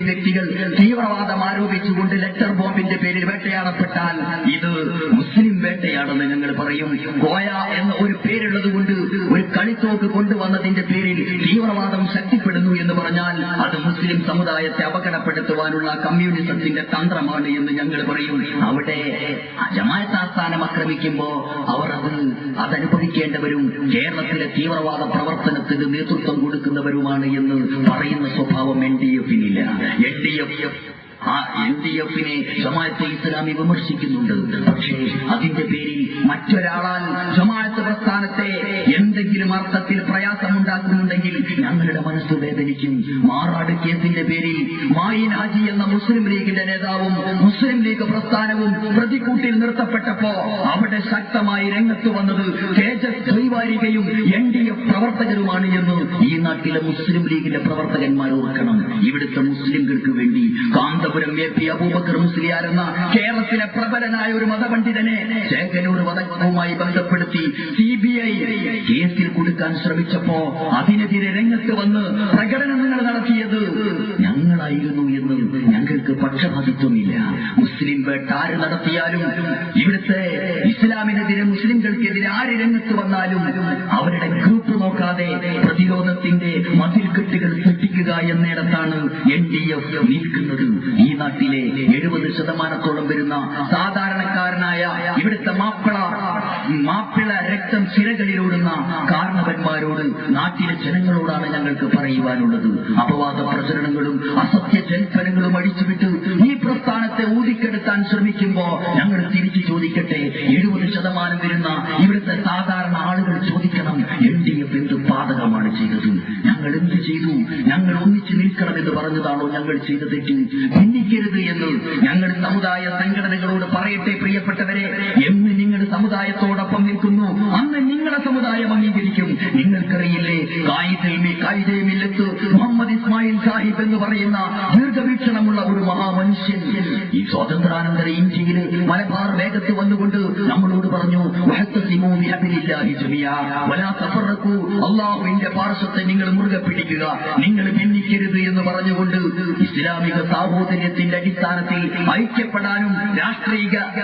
വ്യക്തികൾ തീവ്രവാദം ആരോപിച്ചുകൊണ്ട് ലെറ്റർ ബോംബിന്റെ പേരിൽ വേട്ടയാടപ്പെട്ടാൽ ഇത് മുസ്ലിം വേട്ടയാണെന്ന് ഞങ്ങൾ പറയും. കോയ എന്ന ഒരു പേരുള്ളത് കൊണ്ട് ഒരു കളിത്തോക്ക് കൊണ്ടുവന്നതിന്റെ പേരിൽ തീവ്രവാദം ശക്തിപ്പെടുന്നു എന്ന് പറഞ്ഞാൽ അത് മുസ്ലിം സമുദായത്തെ അപകടപ്പെടുത്തുവാനുള്ള കമ്മ്യൂണിസത്തിന്റെ തന്ത്രമാണ് എന്ന് ഞങ്ങൾ പറയും. അവിടെ ജമാഅത്ത് ആസ്ഥാനം ആക്രമിക്കുമ്പോ അവർ അതനുഭവിക്കേണ്ടവരും കേരളത്തിലെ തീവ്രവാദ പ്രവർത്തനത്തിന് നേതൃത്വം കൊടുക്കുന്നവരുമാണ് എന്ന് പറയുന്ന സ്വഭാവം LDF-നില്ല. LDF-നെ ജമാഅത്തെ ഇസ്ലാമി വിമർശിക്കുന്നുണ്ട്. പക്ഷേ അതിന്റെ പേരിൽ മറ്റൊരാളാൽ ജമാഅത്ത് പ്രസ്ഥാനത്തെ എന്തെങ്കിലും അർത്ഥത്തിൽ പ്രയാസമുണ്ടാക്കുന്നുണ്ടെങ്കിൽ ഞങ്ങളുടെ മനസ്സ് വേദനിക്കും. മാറാട് കേസിന്റെ പേരിൽ മായിൻ ഹാജി എന്ന മുസ്ലിം ലീഗിന്റെ നേതാവും മുസ്ലിം ലീഗ് പ്രസ്ഥാനവും പ്രതിക്കൂട്ടിൽ നിർത്തപ്പെട്ടപ്പോ അവിടെ ശക്തമായി രംഗത്ത് വന്നത് തേജസ് ദ്വൈവാരികയും LDF പ്രവർത്തകരുമാണ് എന്ന് ഈ നാട്ടിലെ മുസ്ലിം ലീഗിന്റെ പ്രവർത്തകന്മാർ ഓർക്കണം. ഇവിടുത്തെ മുസ്ലിംകൾക്ക് വേണ്ടി കാന്തപുരം AP അബൂബക്കർ മുസ്ലിയാർ എന്ന കേരളത്തിലെ പ്രബലനായ ഒരു മതപണ്ഡിതനെ ചേകനൂർ വധവുമായി ബന്ധപ്പെടുത്തി CBI കേസിൽ കൊടുക്കാൻ ശ്രമിച്ചപ്പോ അതിനെതിരെ രംഗത്ത് വന്ന് പ്രകടനങ്ങൾ നടത്തിയത് ഞങ്ങളായിരുന്നു എന്ന് ഞങ്ങൾക്ക് പക്ഷപാതിത്വമില്ല. മുസ്ലിം വേട്ട ആര് നടത്തിയാലും ഇവിടുത്തെ ഇസ്ലാമിനെതിരെ മുസ്ലിംകൾക്കെതിരെ ആര് രംഗത്ത് വന്നാലും അവരുടെ ഗ്രൂപ്പ് നോക്കാതെ പ്രതിരോധത്തിന്റെ മതിൽക്കെട്ടുകൾ സൃഷ്ടിക്കുക എന്നിടത്താണ് LDF നിൽക്കുന്നത്. ഈ നാട്ടിലെ 70% വരുന്ന സാധാരണക്കാരനായ ഇവിടുത്തെ മാപ്പിള രക്തം ചിരകളിലോടുന്ന കാരണവന്മാരോട് നാട്ടിലെ ജനങ്ങളോടാണ് ഞങ്ങൾക്ക് പറയുവാനുള്ളത്. അപവാദ പ്രചരണങ്ങളും അസത്യ ജൽപ്പനങ്ങളും അടിച്ചുവിട്ട് ഈ പ്രസ്ഥാനത്തെ ഊതിക്കെടുത്താൻ ശ്രമിക്കുമ്പോ ഞങ്ങൾ തിരിച്ചു ചോദിക്കട്ടെ, 70% വരുന്ന ഇവിടുത്തെ സാധാരണ ആളുകൾ ചോദിക്കണം, LDF എന്ത് പാതകമാണ് ചെയ്തത്? ഞങ്ങൾ എന്ത് ചെയ്തു? ഞങ്ങൾ ഒന്നിച്ചു നിൽക്കണമെന്ന് പറഞ്ഞതാണോ ഞങ്ങൾ ചെയ്ത തെറ്റ്? ഭിന്നിക്കരുത് എന്ന് ഞങ്ങൾ സമുദായ സംഘടനകളോട് പറയട്ടെ. പ്രിയപ്പെട്ടവരെ, എന്ന് നിങ്ങൾ സമുദായത്തോടൊപ്പം നിൽക്കുന്നു അന്ന് നിങ്ങളെ സമുദായം അംഗീകരിക്കും. നിങ്ങൾക്കറിയില്ലേ, കായിദമില്ലത്ത് മുഹമ്മദ് ഇസ്മായിൽ സാഹിബ് എന്ന് പറയുന്ന ദീർഘവീക്ഷണമുള്ള ഒരു മഹാമനുഷ്യൻ ഈ സ്വാതന്ത്ര്യാനന്തര ഇന്ത്യയിൽ മലബാർ വേഗത്ത് വന്നുകൊണ്ട് നമ്മളോട് പറഞ്ഞു, അള്ളാഹുവിന്റെ പാർശ്വത്തെ നിങ്ങൾ മുറുകെ പിടിക്കുക, നിങ്ങൾ ഭിന്നിക്കരുത് എന്ന് പറഞ്ഞുകൊണ്ട് ഇസ്ലാമിക സാഹോദര്യത്തിന്റെ അടിസ്ഥാനത്തിൽ ഐക്യപ്പെടാനും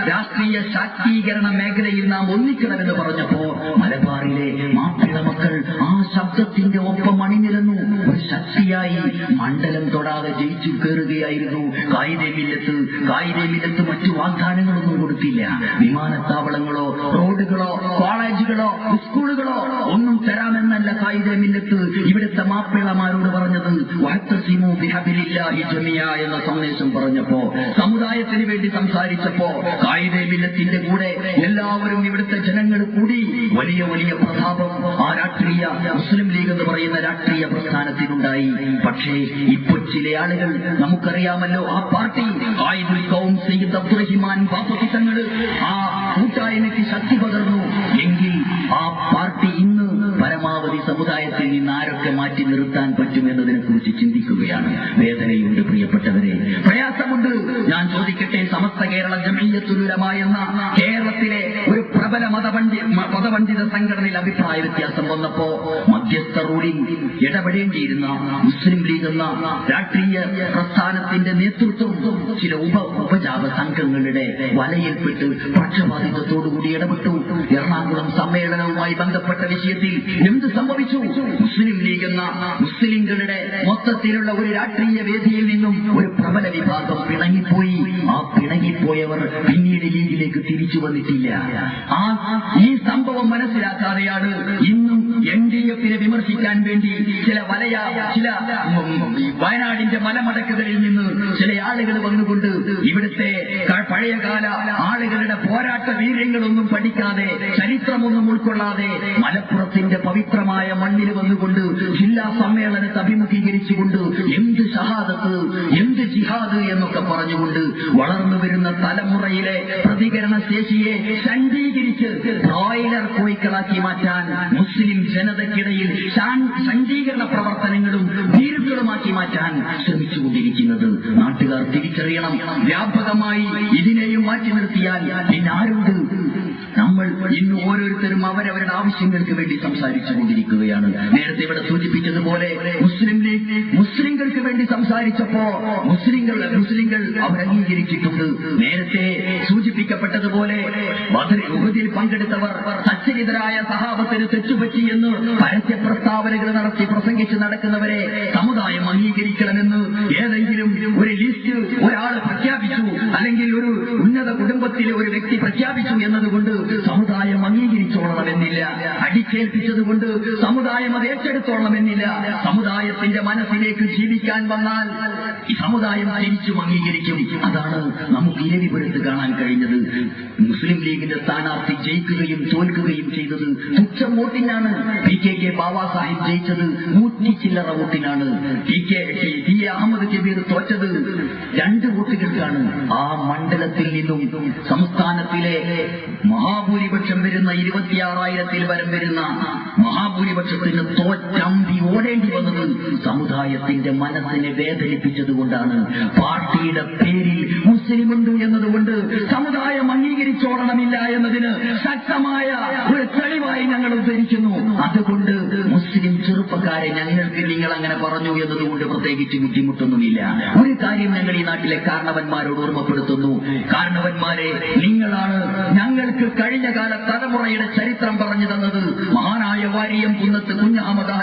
രാഷ്ട്രീയ ശാക്തീകരണ മേഖലയിൽ നാം ഒന്നിക്കണമെന്ന് പറഞ്ഞപ്പോ മലബാറിലെ മാപ്പിള മക്കൾ ആ ശബ്ദത്തിന്റെ ഒപ്പം അണിനിരന്നു. ഒരു ശക്തിയായി മണ്ഡലം തൊടാതെ ജയിച്ചു കയറുകയായിരുന്നു. കായിദമില്ലത്ത് മറ്റു വാഗ്ദാനങ്ങളൊന്നും കൊടുത്തില്ല. വിമാനത്താവളങ്ങളോ റോഡുകളോ കോളേജുകളോ സ്കൂളുകളോ ഒന്നും തരാമെന്നല്ല കായിദമില്ലത്ത് ഇവിടുത്തെ മാപ്പിളമാരോട് പറഞ്ഞത്. വഅ്തസിമൂ ബിഹബ്ലില്ലാഹി ജമിഅ എന്ന സന്ദേശം പറഞ്ഞപ്പോ, സമുദായത്തിന് വേണ്ടി സംസാരിച്ചപ്പോ കായിദമില്ലത്തിന്റെ കൂടെ എല്ലാവരും ഇവിടുത്തെ ജനങ്ങൾ കൂടി വലിയ വലിയ പ്രതാപം ആ രാഷ്ട്രീയ മുസ്ലിം ലീഗ് എന്ന് പറയുന്ന രാഷ്ട്രീയ പ്രസ്ഥാനത്തിനുണ്ടായി. പക്ഷേ ഇപ്പോൾ ചില ആളുകൾ, നമുക്കറിയാമല്ലോ, ആ പാർട്ടി ഖായിദുൽ ഖൗം സയ്യിദ് അബ്ദുറഹിമാൻ ബാഫഖി തങ്ങൾ ആ കൂട്ടായ്മയ്ക്ക് ശക്തി പകർന്നു എങ്കിൽ ആ പാർട്ടി ഇന്ന് പരമാവധി സമുദായത്തിൽ നിന്ന് ആരൊക്കെ മാറ്റി നിർത്താൻ പറ്റുമെന്നതിനെ കുറിച്ച് ചിന്തിക്കുകയാണ്. വേദനയുണ്ട് പ്രിയപ്പെട്ടവരെ, പ്രയാസമുണ്ട്. ഞാൻ ചോദിക്കട്ടെ, സമസ്ത കേരള ജംഇയ്യത്തുൽ ഉലമ എന്ന കേരളത്തിലെ ഒരു പ്രബല മതപണ്ഡിത സംഘടനയിൽ അഭിപ്രായ വ്യത്യാസം വന്നപ്പോ മധ്യസ്ഥ റൂളിൽ ഇടപെടേണ്ടിയിരുന്ന മുസ്ലിം ലീഗ് എന്ന രാഷ്ട്രീയ പ്രസ്ഥാനത്തിന്റെ നേതൃത്വം ചില ഉപജാപ സംഘങ്ങളുടെ വലയിൽപ്പെട്ട് പക്ഷപാതിത്വത്തോടുകൂടി ഇടപെട്ടു. എറണാകുളം സമ്മേളനവുമായി ബന്ധപ്പെട്ട വിഷയത്തിൽ എന്ത് സംഭവിച്ചു? മുസ്ലിം ലീഗ് എന്ന മുസ്ലിംകളുടെ മൊത്തത്തിലുള്ള ഒരു രാഷ്ട്രീയ വേദിയിൽ നിന്നും ഒരു പ്രബല വിഭാഗം പിണങ്ങിപ്പോയി. ആ പിണങ്ങിപ്പോയവർ പിന്നീട് ലീഗിലേക്ക് തിരിച്ചു വന്നിട്ടില്ല. ഈ സംഭവം മനസ്സിലാക്കാതെയാണ് ഇന്നും LDF-നെ വിമർശിക്കാൻ വേണ്ടി ചില വയനാടിന്റെ മലമടക്കുകളിൽ നിന്ന് ചില ആളുകൾ വന്നുകൊണ്ട് ഇവിടുത്തെ പഴയകാല ആളുകളുടെ പോരാട്ട വീര്യങ്ങളൊന്നും പഠിക്കാതെ, ചരിത്രമൊന്നും ഉൾക്കൊള്ളാതെ മലപ്പുറത്തിന്റെ പവിത്രമായ മണ്ണിൽ വന്നുകൊണ്ട് ജില്ലാ സമ്മേളനത്തെ അഭിമുഖീകരിച്ചുകൊണ്ട് എന്ത് ഷഹാദത്ത്, എന്ത് ജിഹാദ് എന്നൊക്കെ പറഞ്ഞുകൊണ്ട് വളർന്നു വരുന്ന തലമുറയിലെ പ്രതികരണ ശേഷിയെ ശാന്തീകരിച്ച് ബ്രോയിലർ കോഴികളാക്കി മാറ്റാൻ മുസ്ലിം ജനതയ്ക്കിടയിൽ ശാന്തീകരണ പ്രവർത്തനങ്ങളും ഭീരുക്കളുമാക്കി മാറ്റാൻ ശ്രമിച്ചുകൊണ്ടിരിക്കുന്നത് നാട്ടുകാർ തിരിച്ചറിയണം. വ്യാപകമായി ഇതിനെയും മാറ്റി നിർത്തിയാൽ പിന്നെ ആരുണ്ട്? നമ്മൾ ഇന്ന് ഓരോരുത്തരും അവരവരുടെ ആവശ്യങ്ങൾക്ക് വേണ്ടി സംസാരിച്ചുകൊണ്ടിരിക്കുകയാണ്. നേരത്തെ ഇവിടെ സൂചിപ്പിച്ചതുപോലെ മുസ്ലിം ലീഗ് മുസ്ലിങ്ങൾക്ക് വേണ്ടി സംസാരിച്ചപ്പോ മുസ്ലിങ്ങൾ അവർ അംഗീകരിച്ചിട്ടുണ്ട്. നേരത്തെ സൂചിപ്പിക്കപ്പെട്ടതുപോലെ ബദറിൽ പങ്കെടുത്തവർ സച്ചരിതരായ സഹാബത്തിന് തെറ്റുപറ്റി എന്ന് പരസ്യ പ്രസ്താവനകൾ നടത്തി പ്രസംഗിച്ച് നടക്കുന്നവരെ സമുദായം അംഗീകരിക്കണമെന്ന് ഏതെങ്കിലും ഒരു ലിസ്റ്റ് ഒരാൾ പ്രഖ്യാപിച്ചു, അല്ലെങ്കിൽ ഒരു ഉന്നത കുടുംബത്തിലെ ഒരു വ്യക്തി പ്രഖ്യാപിച്ചു എന്നതുകൊണ്ട് സമുദായം അംഗീകരിച്ചോളണമെന്നില്ല. അടിച്ചേൽപ്പിച്ചതുകൊണ്ട് സമുദായം അത് ഏറ്റെടുത്തോളണമെന്നില്ല. സമുദായത്തിന്റെ മനസ്സിലേക്ക് ജീവിക്കാൻ വന്നാൽ ഈ സമുദായം തിരിച്ചും അംഗീകരിക്കും. അതാണ് നമുക്ക് ഇരവിപുരത്ത് കാണാൻ കഴിഞ്ഞത്. മുസ്ലിം ലീഗിന്റെ സ്ഥാനാർത്ഥി ജയിക്കുകയും തോൽക്കുകയും ചെയ്തത് തുച്ഛം വോട്ടിനാണ്. PKK ബാബാ സാഹിബ് ജയിച്ചത് 100 ചില്ലറ വോട്ടിനാണ്. ടി അഹമ്മദ് കബീർ തോറ്റത് 2 വോട്ടുകൾക്കാണ്. ആ മണ്ഡലത്തിൽ നിന്നും സംസ്ഥാനത്തിലെ മഹാഭൂരിപക്ഷം വരുന്ന 26,000 വരം വരുന്ന മഹാഭൂരിപക്ഷത്തിന് തോറ്റമ്പി ഓടേണ്ടി വന്നത് സമുദായത്തിന്റെ മനസ്സിനെ വേദനിപ്പിച്ചതുകൊണ്ടാണ്. പാർട്ടിയുടെ പേരിൽ മുസ്ലിമുണ്ട് എന്നതുകൊണ്ട് സമുദായം അംഗീകരിച്ചോളണമില്ല എന്നതിന് ശക്തമായ ഒരു തെളിവായി ഞങ്ങൾ ഉദ്ധരിക്കുന്നു. അതുകൊണ്ട് മുസ്ലിം ചെറുപ്പക്കാരെ ഞങ്ങൾക്ക് നിങ്ങൾ അങ്ങനെ പറഞ്ഞു എന്നതുകൊണ്ട് പ്രത്യേകിച്ച് ബുദ്ധിമുട്ടൊന്നുമില്ല. ഒരു കാര്യം ഞങ്ങൾ ഈ നാട്ടിലെ കാരണവന്മാരോട് ഓർമ്മപ്പെടുത്തുന്നു. കാരണവന്മാരെ, നിങ്ങളാണ് ഞങ്ങൾക്ക് കഴിഞ്ഞ കാല തലമുറയുടെ ചരിത്രം പറഞ്ഞു തന്നത്. മഹാനായ വാരിയം കുന്നത്ത് കുഞ്ഞഹമ്മദ്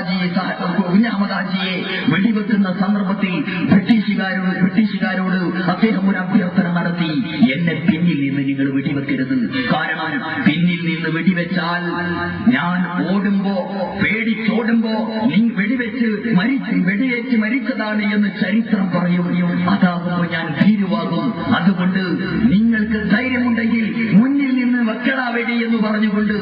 ഹാജിയെ വെടിവെക്കുന്ന സന്ദർഭത്തിൽ ബ്രിട്ടീഷുകാരോട് അദ്ദേഹം ഒരു അഭ്യർത്ഥന നടത്തി. എന്നെ പിന്നിൽ നിന്ന് നിങ്ങൾ വെടിവെക്കരുത്. കാരണം പിന്നിൽ നിന്ന് വെടിവെച്ചാൽ ഞാൻ പേടിച്ചോടുമ്പോ വെടിയേറ്റ് മരിച്ചതാണ് എന്ന് ചരിത്രം പറയും. അതാകുമ്പോ ഞാൻ ഭീരുവാകും. അതുകൊണ്ട് നിങ്ങൾക്ക് ധൈര്യമുണ്ടെങ്കിൽ മുന്നിൽ നിന്ന് വെക്കടാ വെടി എന്ന് പറഞ്ഞുകൊണ്ട്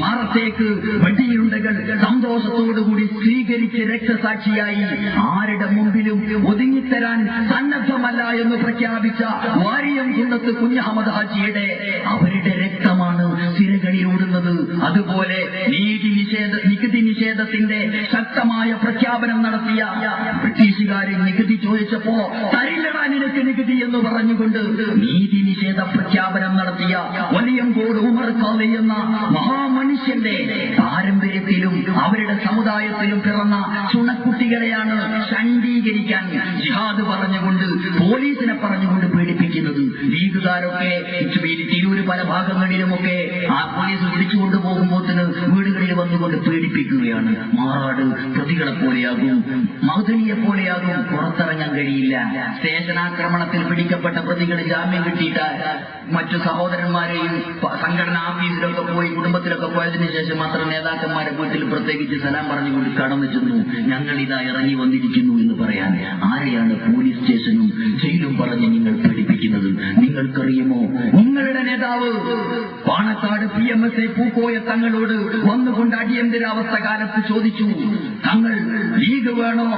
മാറത്തേക്ക് വെടിയുണ്ടകൾ സന്തോഷത്തോടുകൂടി സ്വീകരിച്ച് രക്തസാക്ഷിയായി ആരുടെ മുമ്പിലും ഒതുങ്ങിത്തരാൻ സന്നദ്ധമല്ല എന്ന് പ്രഖ്യാപിച്ച വാരിയം കുന്നത്ത് കുഞ്ഞഹമ്മദ് ഹാജിയുടെ അവരുടെ രക്തമാണ് സിരകളിലോടുന്നത്. അതുപോലെ നികുതി നിഷേധത്തിന്റെ ശക്തമായ പ്രഖ്യാപനം നടത്തിയ ബ്രിട്ടീഷുകാരെ നികുതി ചോദിച്ചപ്പോ തരില്ലടാ നിനക്ക് നികുതി എന്ന് പറഞ്ഞുകൊണ്ട് നീതി നിഷേധ പ്രഖ്യാപനം നടത്തിയ വലിയങ്കോട് ഉമർ ഖാദി എന്ന മഹാമനുഷ്യന്റെ പാരമ്പര്യത്തിലും അവരുടെ സമുദായത്തിലും പിറന്ന ചുണക്കുട്ടികളെയാണ് ശണ്ഡീകരിക്കാൻ ജിഹാദ് പറഞ്ഞുകൊണ്ട് പോലീസിനെ പറഞ്ഞുകൊണ്ട് പീഡിപ്പിക്കുന്നത്. ലീഗുകാരൊക്കെ തിരൂര് പല ഭാഗങ്ങളിലുമൊക്കെ ആ പോലീസ് പിടിച്ചുകൊണ്ടു പോകുമ്പോത്തിന് വീടുകളിൽ വന്നുകൊണ്ട് പീഡിപ്പിക്കുകയാണ്. മാറാട് പ്രതികളെ പോലെയാകും, മൗദനിയെ പോലെയാകും, പുറത്തിറങ്ങാൻ കഴിയില്ല. സ്റ്റേഷനാക്രമണത്തിൽ പിടിക്കപ്പെട്ട പ്രതികൾ ജാമ്യം കിട്ടിയിട്ട് മറ്റു സഹോദരന്മാരെയും സംഘടനാ ഓഫീസിലൊക്കെ പോയി കുടുംബത്തിലൊക്കെ പോയതിനു ശേഷം മാത്രം നേതാക്കന്മാരെ വീട്ടിൽ പ്രത്യേകിച്ച് സലാം പറഞ്ഞുകൊണ്ട് കടന്നു ചെന്നു. ഞങ്ങൾ ഇതാ ഇറങ്ങി വന്നിരിക്കുന്നു എന്ന് പറയാൻ ആരെയാണ് പോലീസ് സ്റ്റേഷനും ജയിലും പറഞ്ഞ് നിങ്ങൾ പഠിപ്പിക്കുന്നത്? നിങ്ങൾക്കറിയുമോ, നിങ്ങളുടെ നേതാവ് പാണക്കാട് PMSA പൂക്കോയ തങ്ങളോട് വന്നുകൊണ്ട് അടിയന്തരാവസ്ഥ കാലത്ത് ചോദിച്ചു, തങ്ങൾ ലീഗ് വേണോ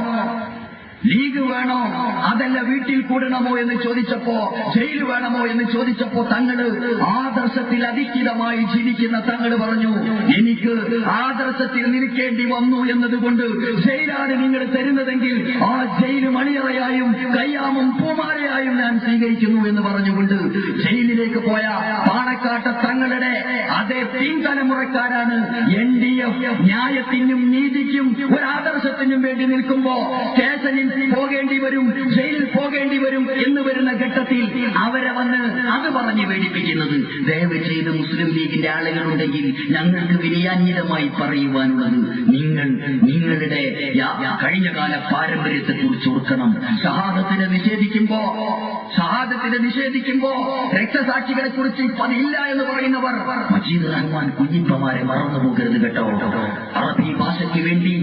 അതല്ല വീട്ടിൽ കൂടണമോ എന്ന് ചോദിച്ചപ്പോ, ജയിൽ വേണമോ എന്ന് ചോദിച്ചപ്പോ തങ്ങള് ആദർശത്തിൽ അധിഷ്ഠിതമായി ജീവിക്കുന്ന തങ്ങള് പറഞ്ഞു, എനിക്ക് ആദർശത്തിൽ നിൽക്കേണ്ടി വന്നു എന്നതുകൊണ്ട് ജയിലാണ് നിങ്ങൾ തരുന്നതെങ്കിൽ ആ ജയിൽ മണിയറയായും കയ്യാമും പൂമാലയായും ഞാൻ സ്വീകരിക്കുന്നു എന്ന് പറഞ്ഞുകൊണ്ട് ജയിലിലേക്ക് പോയ പാണക്കാട്ട് തങ്ങളുടെ അതേ പിൻതലമുറക്കാരാണ് NDF ന്യായത്തിനും നീതിക്കും ഒരു ആദർശത്തിനും വേണ്ടി നിൽക്കുമ്പോ സ്റ്റേഷനിൽ പോകേണ്ടി വരും, ജയിലിൽ പോകേണ്ടി വരും എന്ന് വരുന്ന ഘട്ടത്തിൽ അവരെ വന്ന് അത് പറഞ്ഞ് പേടിപ്പിക്കുന്നത്. ദയവ് ചെയ്ത് മുസ്ലിം ലീഗിന്റെ ആളുകളുണ്ടെങ്കിൽ ഞങ്ങൾക്ക് വിനയാന്വിതമായി പറയുവാനുള്ളത്, നിങ്ങളുടെ കഴിഞ്ഞകാല പാരമ്പര്യത്തെ കുറിച്ച് ഓർക്കണം. ഷഹാദത്തിനെ നിഷേധിക്കുമ്പോ രക്തസാക്ഷികളെ കുറിച്ച് അതില്ല എന്ന് പറയുന്നവർ മജീദ് റഹ്മാൻ കുഞ്ഞിപ്പമാരെ മറന്നു പോകരുത് കേട്ടോ. അറബി ഭാഷയ്ക്ക് വേണ്ടി